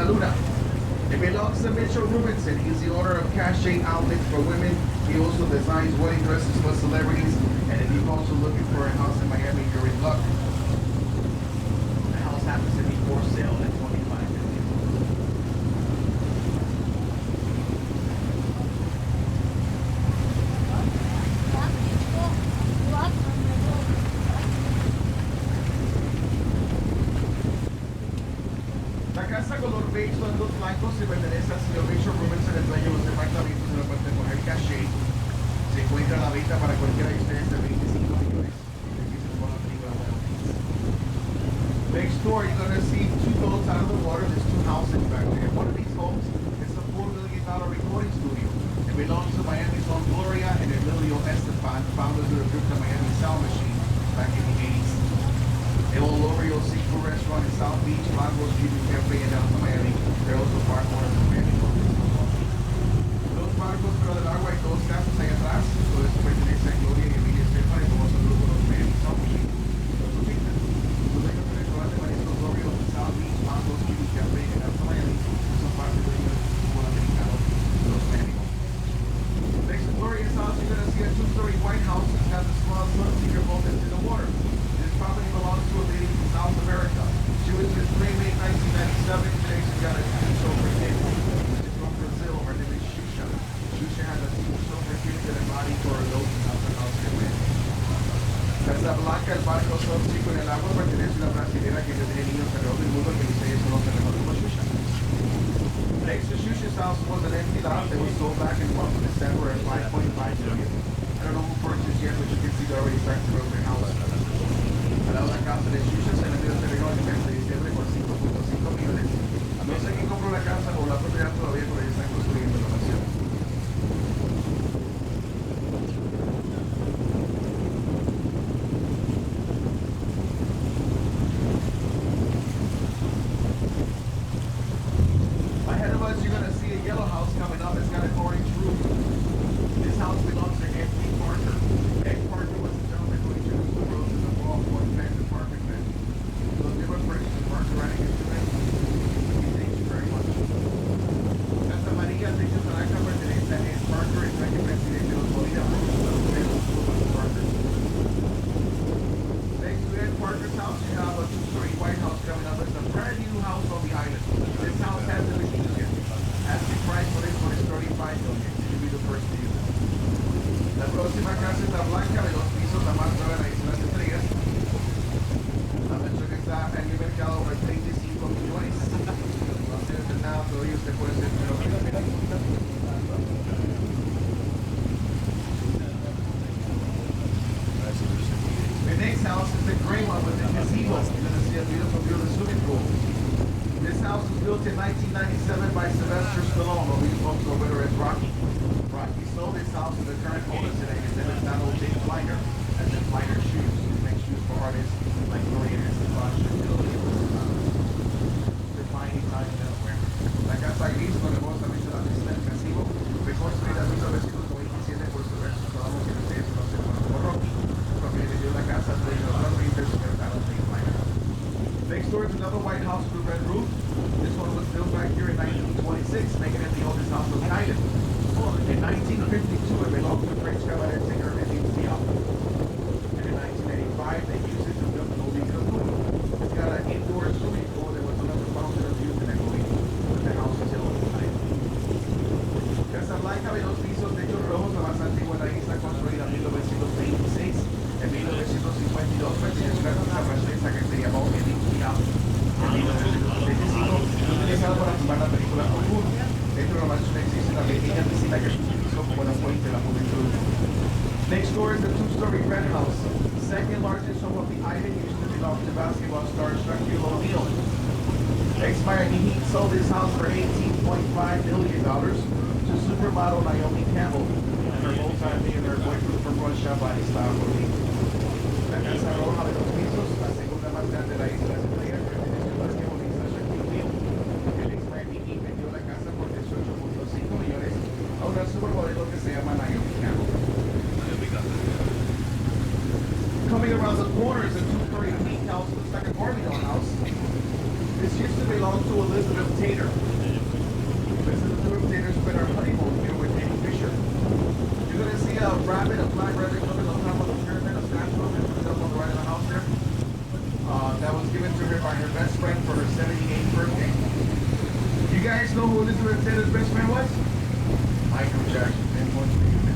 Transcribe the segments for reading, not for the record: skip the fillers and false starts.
Luna. It belongs to Mitchell Rubinson. He's the owner of Cache Outlets for Women. He also designs wedding dresses for celebrities. And if you're also looking for a house in Miami, you're in luck. The house happens to be for sale at $25 million. La casa color beige son dos blancos y pertenece al señor Mitchell Rubinson, el dueño de los departamentos de la parte de mujer Cache. Se encuentra a la venta para cualquiera de ustedes de 25 millones. Next door, you're going to see two boats out of the water. There's two houses back there. One of these homes is a $4 million recording studio. It belongs to Miami's own Gloria and Emilio Estefan, founders of the group The Miami Sound Machine back in the 80s. El L'Oreal Seafood Restaurant in South Beach, Lagos, Cuban Cafe in downtown Miami. They're also part owners of Miami. Los barcos, pero del agua hay dos casas ahí atrás. Todo eso pertenece a Gloria y Emilio Estefan y como son grupo de los Miami Sound Machine. Los dueños del restaurante Mariscos L'Oreal in South Beach, Lagos, Cuban Cafe in downtown Miami. Son parte del fútbol americano de los Miami. Next to Gloria's house, you're going to see a two-story white house. It has a small sun-seeker boat that's in the water. This property belongs to a lady from South America. She was his playmate in 1997. Today she's got a silver kid. She's from Brazil. Her name is Shusha. Shusha has a silver kid that embodies for her those in South America. Casa Blanca, el barco Sol Chico en el agua, pertenece a una brasilera que tiene niños alrededor del mundo que ustedes conocen mejor como Shusha. Next to Shusha's house was an empty lot that was sold back in month of December at $5.5 million. I don't know who purchased yet, but you can see they already started to build their house. Al lado de la casa de Shusha se vendió el terreno en el mes de diciembre por $5.5 millones. No sé quién compró la casa o la propiedad todavía, pero ya están construyendo la mansión. Ahead of us, you're going to see a yellow house coming up. It's got an orange roof. This house belongs to Anthony Parker. Ed Parker was the gentleman who introduced the roses of all for the Parker family. So they were purchasing Parker running into it. Thank you very much. Casa María, Texas, Naranja, pertenece a Ed Parker, el dueño presidente de los Molina Brooks, los Parkers. Next to Ed Parker's house, you have a two-story white house coming up. It's a brand new house on the island. This house has the asking price for this one is $35 million. You should be the first to use it. La próxima casa está blanca de los pisos, la más nueva de la isla de Estrellas. La mención está en el mercado por 35 millones. No sé de nada, todavía usted puede ser pero the next house is the gray one with the gazebo. You're going to see a beautiful view of the swimming pool. This house was built in 1997 by Sylvester Stallone, or we folks over there as Rocky. Rocky sold this house to the current owner today, and then it's now old James Flighter, and then Flighter Shoes. He makes shoes for artists like Gloria Estefan, defining time and elsewhere. La casa gris, donde vamos a mencionar la isla del Casivo, fue construida en 1927 por Sylvester Stallone, que ustedes conocen como Rocky. Cuando le dio la casa a los Rangers, se trataron de Flighter. Next door is another white house with a red roof. This one was built back here in 1926, making it the oldest house on the island. In 1952, it belonged to French cabaret singer Edith Piaf. And in 1985, they used it to build the movie Cocoon. It's got an indoor swimming pool that was another fountain of youth in that movie, but the house is still on the island. Casa Blanca de dos pisos, techos rojos, la más antigua de la isla, construida en 1926. En 1952 perteneció a una francesa que se llamó Edith Piaf. En 1925 fue utilizado para filmar la película Cocoon. Dentro de la mansión existe una pequeña piscina que se utilizó como una fuente de la juventud. Next door is a two-story red house. Second largest home of the island, used to belong to basketball star Shaquille O'Neal. Ex-Miami Heat sold this house for $18.5 million to supermodel Naomi Campbell and her multi-millionaire boyfriend from Russia, Vladislav Rodin. La casa roja de los pisos, la segunda más grande de la isla de Estrellas, perteneció al basquetbolista Shaquille O'Neal. El ex-Miami Heat vendió la casa por $18.5 millones a una supermodelo que se llama Naomi Campbell. Coming around the corner is a two-story pink house, looks like a Barbie doll house. This used to belong to Elizabeth Tater. This is the two imitators spent our honeymoon here with Eddie Fisher. You're going to see a rabbit, a black rabbit coming on top of the pyramid, a statue of it, put up on the right of the house there. That was given to her by her best friend for her 78th birthday. You guys know who Elizabeth Taylor's best friend was? Michael Jackson.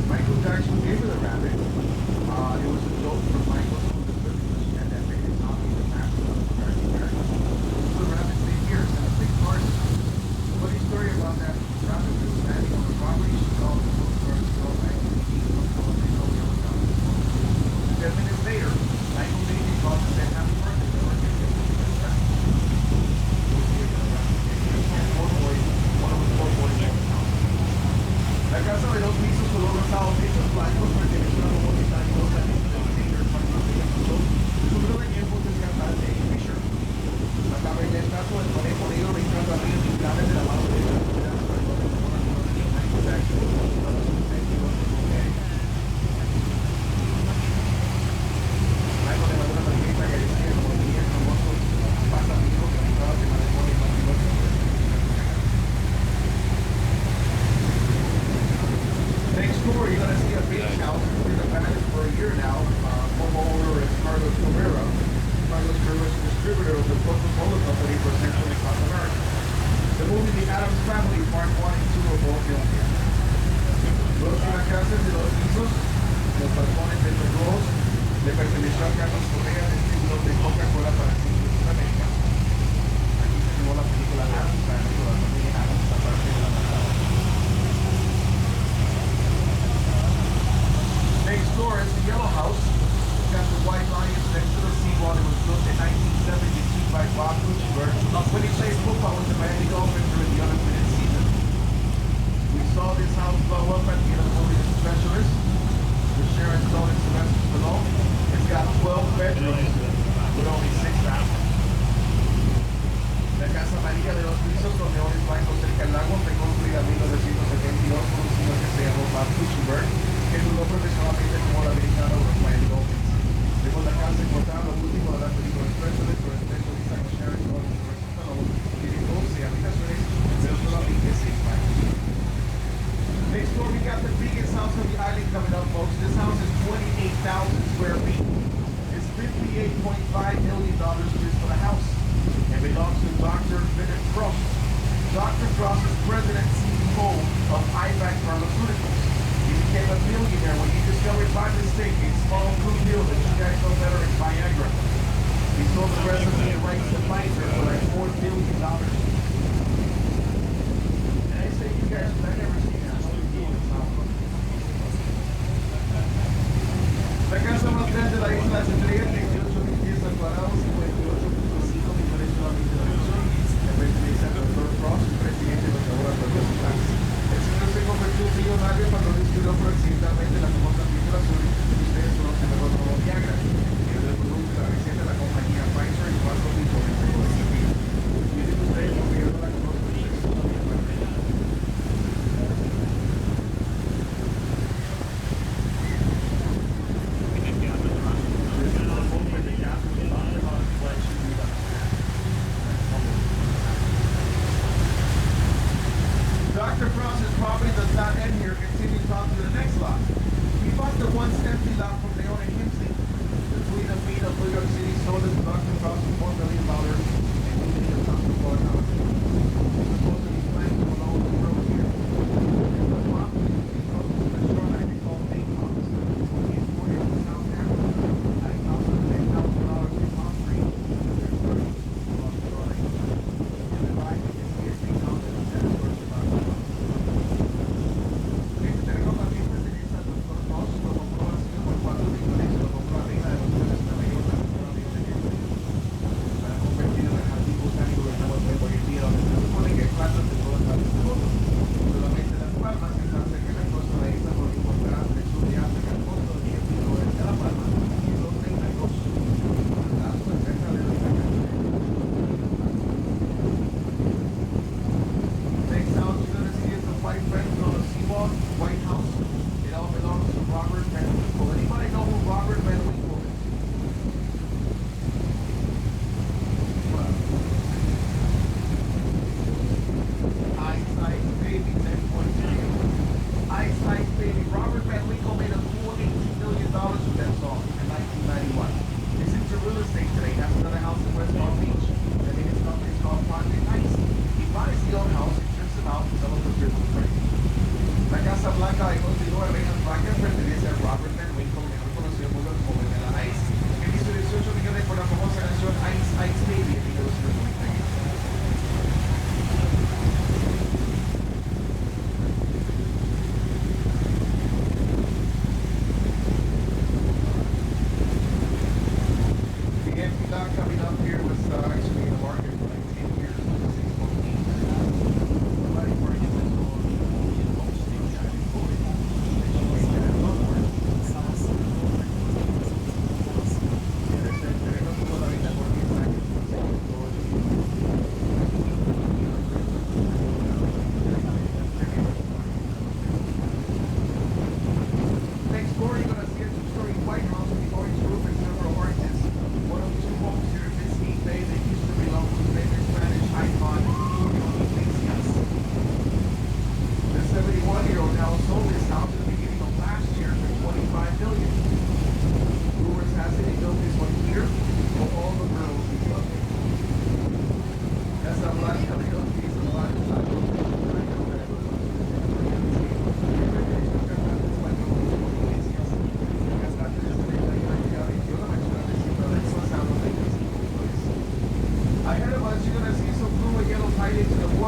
Michael Jackson gave her the rabbit. It was a joke from Michael because she had that big economy in the past. So the rabbit stayed here. It's a big garden. Funny story about that rabbit that was standing on the property. She saw the little bird go back and eat them. 10 minutes later, Michael David called and said, "Happy birthday." La casa de dos pisos, color rosado, techos blancos, pertenece a una comunidad y dos anillos de Millionaires para los ejemplos. Su breve tiempo es cantante Eddie Fisher. La cabeza del caso del conejo negro brincando arriba de claves de la mano derecha de la Michael Jackson. Michael le mandó una tarjeta que decía como tenía el famoso pasamiento que estaba de matrimonio y matrimonio. Next door, you're going to see a beach house. It's been abandoned for a year now. Homeowner is Carlos Cabrera. Carlos Cabrera is a distributor of the Coca-Cola Company for Central and South America. The movie The Addams Family, Part 1 and 2 are both filmed here. Luego una casa de dos pisos, los balcones de los dos, le perteneció a Carlos Correa de título de Coca-Cola para Sudamérica. Aquí se filmó la película Addams Family, o la familia Addams, aparte de la masada. Next door is the Yellow House. It's got the white lions next to the seawall. It was built in 1972 by Bob Kuchenberg. When he played football with the Miami Dolphins during the undefeated season. We saw this house blow up at the movie Specialist. The Sharon Stone and Sylvester Stallone. It's got 12 bedrooms with only 6 bathrooms. La casa amarilla de dos pisos con neones blancos cerca del lago fue construida en 1972 por un señor que se llamó Bob Kuchenberg, que jugó profesionalmente como el americano de los Miami Dolphins. Vemos la casa encontrada lo último de la película Specialist, por el texto de Isaac Sharon Stone y Sylvester Stallone. Tiene 12 habitaciones, pero solamente 6 baños. Next door, we got the biggest house on the island coming up, folks. This house is 28,000 square feet. It's $58.5 million just for the house. And belongs to Dr. Bennett Frost. Dr. Frost is president and CEO of IVAC Pharmaceuticals. He became a millionaire when he discovered by mistake a small blue pill that you guys know better as Viagra. He sold the recipe and rights to Pfizer for like $4 billion. And I say you guys, I've never seen that. La casa más grande de la isla se entrega en 18,000 pies cuadrados, 58.5 millones solamente de la nación. El pertenece al Dr. Frost, presidente de los laboratorios Science. El señor se convirtió en millonario cuando descubrió accidentalmente la famosa película azul que ustedes conocen mejor como Viagra, que es el producto de la receta de la compañía Pfizer y cuatro tipos de recipe. Miren ustedes, porque yo no la conozco, ustedes todavía no la ven. Dr. Frost's property does not end here. Continues on to the next lot. He bought the once empty lot from Leon and Kimsey. The Twin of Meat of New York City sold it to Dr. Frost for $4 million and he needed a Dr. Frost house. Supposed to be planning to own the road here. The property is called the shoreline is called Big House. It's 40 in South Africa. At a cost of $10,000 in concrete. There's 30 along the shoreline. In the right, you can see a big house in the center. Este terreno también pertenece al Dr. Frost, lo compró el señor por $4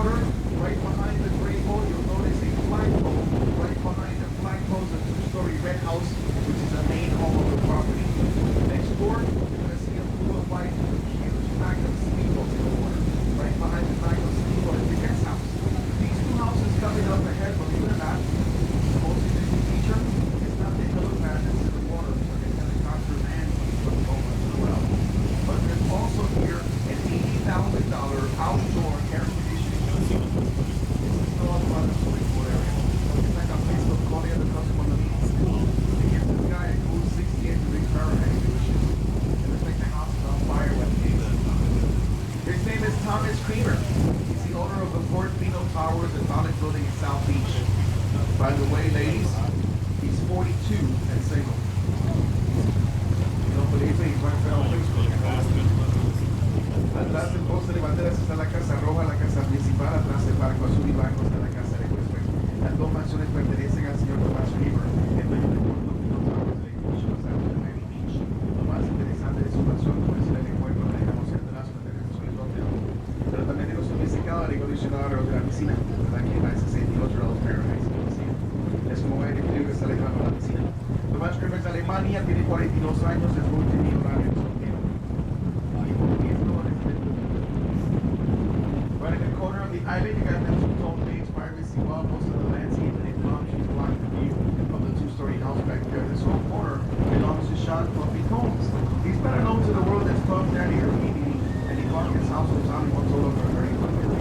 corner, right behind the gray boat, you'll notice a flagpole. Right behind the flagpole is a two-story red house, which is the main home of the property. Next door, you're going to see a blue and white huge Magnum speedboat in the water. Right behind the Magnum speedboat is the guest house. These two houses coming up ahead, believe it or not, the most interesting feature is not the helipad that's in the water, so the helicopter lands from the boat as well. But there's also here an $80,000 outdoor air conditioning system. It's installed by the swimming pool area. It's like a place of calling the customer on the meeting. It gives this guy a cool 68 degree Fahrenheit conditions. It looks like the house is on fire when he is. His name is Thomas Creamer. He's the owner of the Fort Pino Towers, the tallest building in South Beach. By the way, ladies, he's 42 and single. You don't believe me? He's right on Facebook. Atrás del poste de banderas está la Casa Roja, la casa principal. Atrás del barco azul y blanco está la casa de huésped. Las dos mansiones pertenecen al señor Thomas Creamer, el dueño de Fort Pino Towers, el edificio más alto de Miami Beach. Lo más interesante de su mansión no es el aeropuerto, la dejamos atrás con las televisiones donde, pero también tiene un sofisticado aire acondicionado de la piscina, ¿verdad? Que va a 68 grados Fahrenheit. Es como aire frío que está lejano de la piscina. Thomas Creamer es de Alemania, tiene 42 años, es multimillonario, es soltero. Right in the corner of the island, you got the two-tone base, privacy wall, most of the landscaping and palm trees block the view of the two-story house back there. This whole corner belongs to Sean Puffy Combs. He's better known to the world as Puff Daddy or P.D.D. and he bought his house with Tommy Mottola for a very good deal.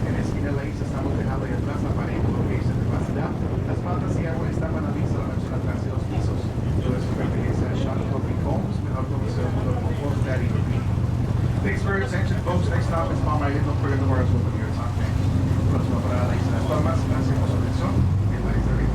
En la esquina de la isla estamos dejando ahí atrás la pared con lo que dice capacidad. Las patas y agua estaban a vista la mansión atrás de los pisos. Todo eso pertenece a Sean Puffy Combs, mejor conocido como Puff Daddy or P.D.D. Thanks for your attention, folks. Next stop is Palm Island. Don't forget the words open here. It's on me. Próxima parada, la isla de Las Palmas. Gracias por su atención. En la isla de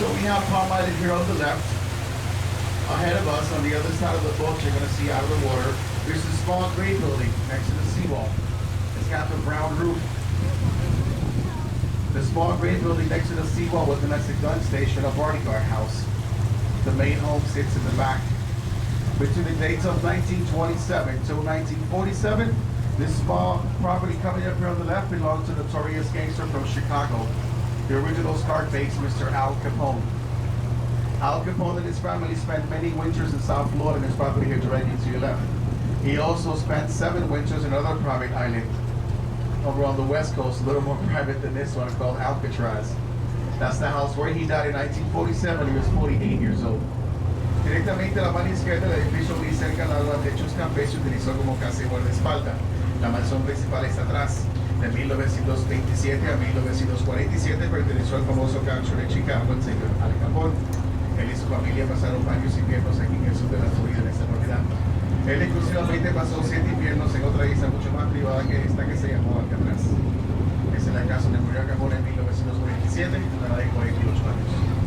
So we have Palm Island here on the left. Ahead of us, on the other side of the boat, you're going to see out of the water, there's a small gray building next to the seawall. It's got the brown roof. The small gray building next to the seawall was the Mexican gun station, a bodyguard house. The main home sits in the back. Between the dates of 1927 till 1947, this small property coming up here on the left belonged to the notorious gangster from Chicago, the original Scarface, Mr. Al Capone. Al Capone and his family spent many winters in South Florida, and his property here directly to your left. He also spent 7 winters in another private island over on the west coast, a little more private than this one, called Alcatraz. That's the house where he died in 1947. He was 48 years old. Directamente a la mano izquierda del edificio, muy cerca al lado de Chuscampé, se utilizó como casa y guardaespaldas. La mansión principal está atrás. De 1927 a 1947 perteneció al famoso gangster de Chicago, el señor Al Capone. Él y su familia pasaron varios inviernos aquí en el sur de la Florida, en esta propiedad. Él exclusivamente pasó 7 inviernos en otra isla mucho más privada que esta, que se llamó Alcatraz. Es en la casa de murió Al Capone en 1947, a la edad de 48 años.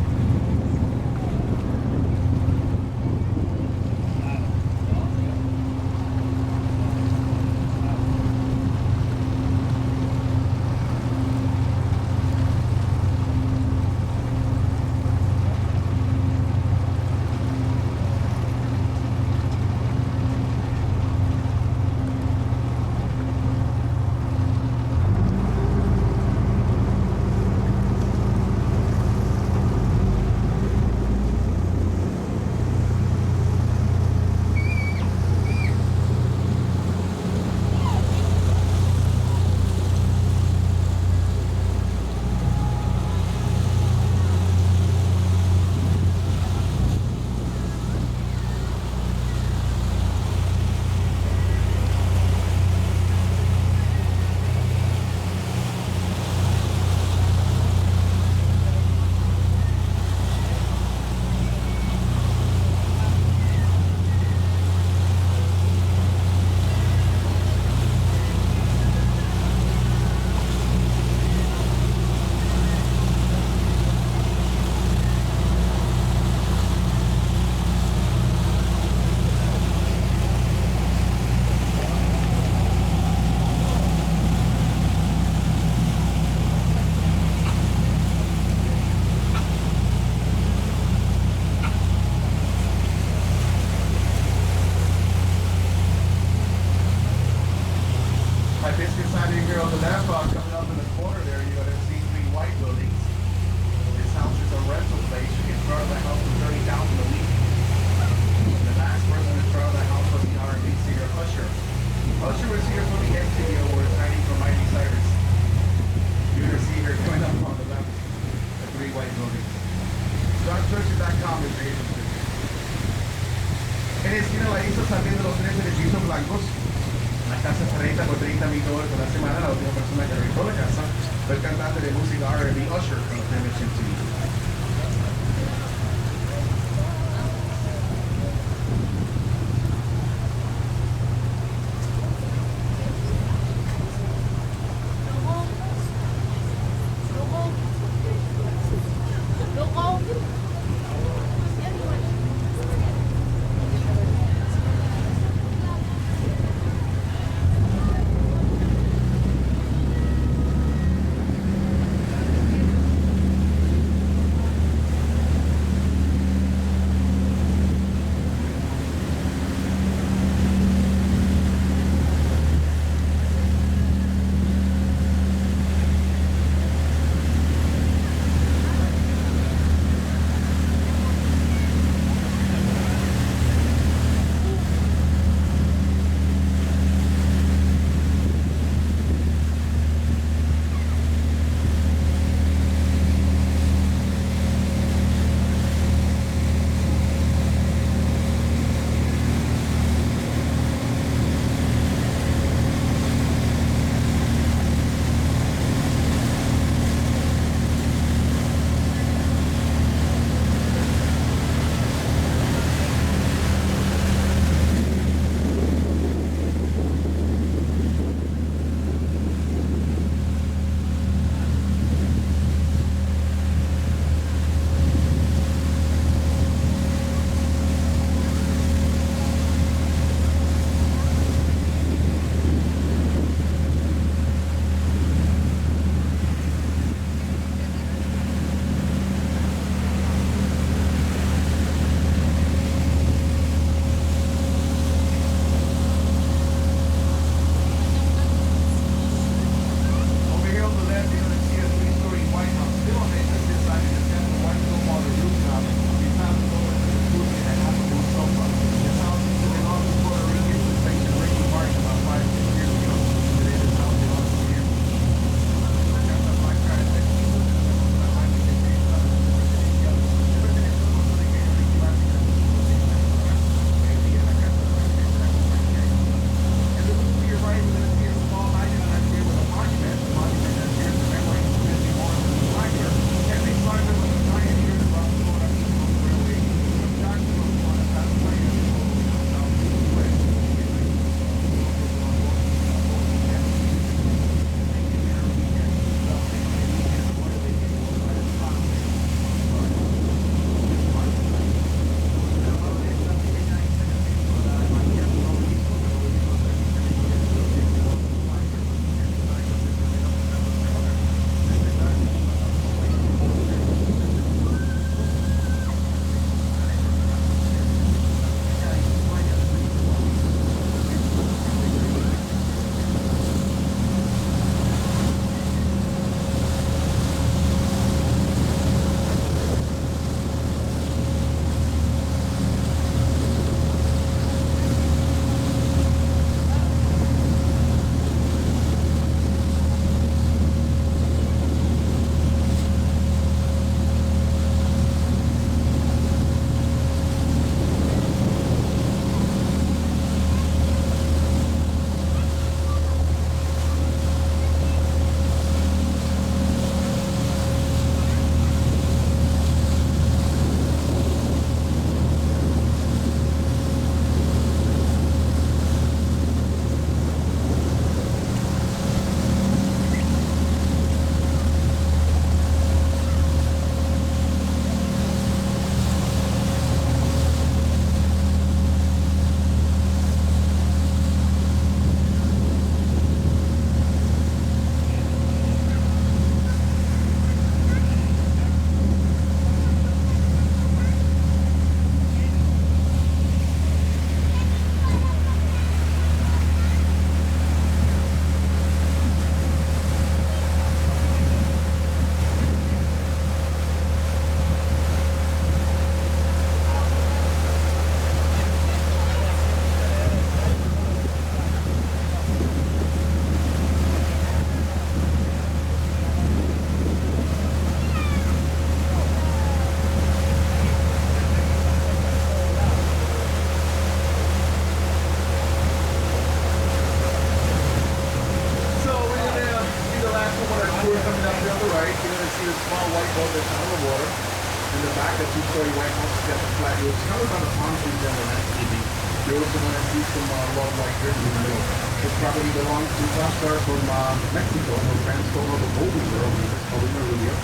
coming down here on the right, you're gonna see the small white boat that's out of the water. In the back, a two-story white house has got the flat roof. It's covered by the palm trees and the landscaping. You're also gonna see some log white here in the middle. This property belongs to Prosper from Mexico, who transformed the Golden Girl, which is Paulina Rubio.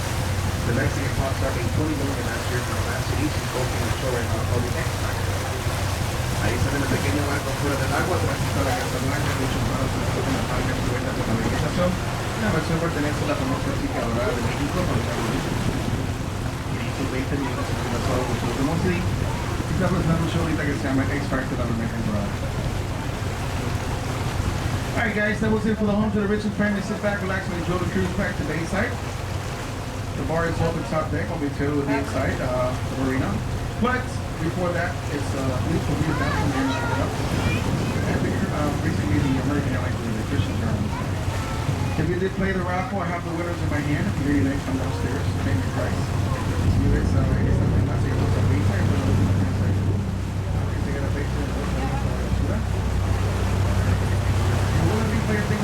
The Mexican pop star made $20 million last year from Atlantic City. She's hosting a show right now called The X Factor. Ahí sale el pequeño barco fuera del agua, transita a la Casa Blanca, muchos manos se escogen las marcas que cuentan con la vegetación. La versión pertenece a la famosa chica dorada de México, con el y hizo 20 millones en el pasado con su Demo City. Y está presentando un show ahorita que se llama X Factor, la primera temporada. Alright guys, that was it for the home to the rich and famous. Sit back, relax, and enjoy the cruise back to Bayside. The bar is open top deck. I'll be too with the inside the marina. But before that, it's beautiful view down from there. And basically the American Airlines Nutrition Journal. If you did play the raffle, I have the winners in my hand. If you hear your name come downstairs, name your price. You it's something not to go to Bayside, but it's on the inside. They got a Bayside. You want to be player thing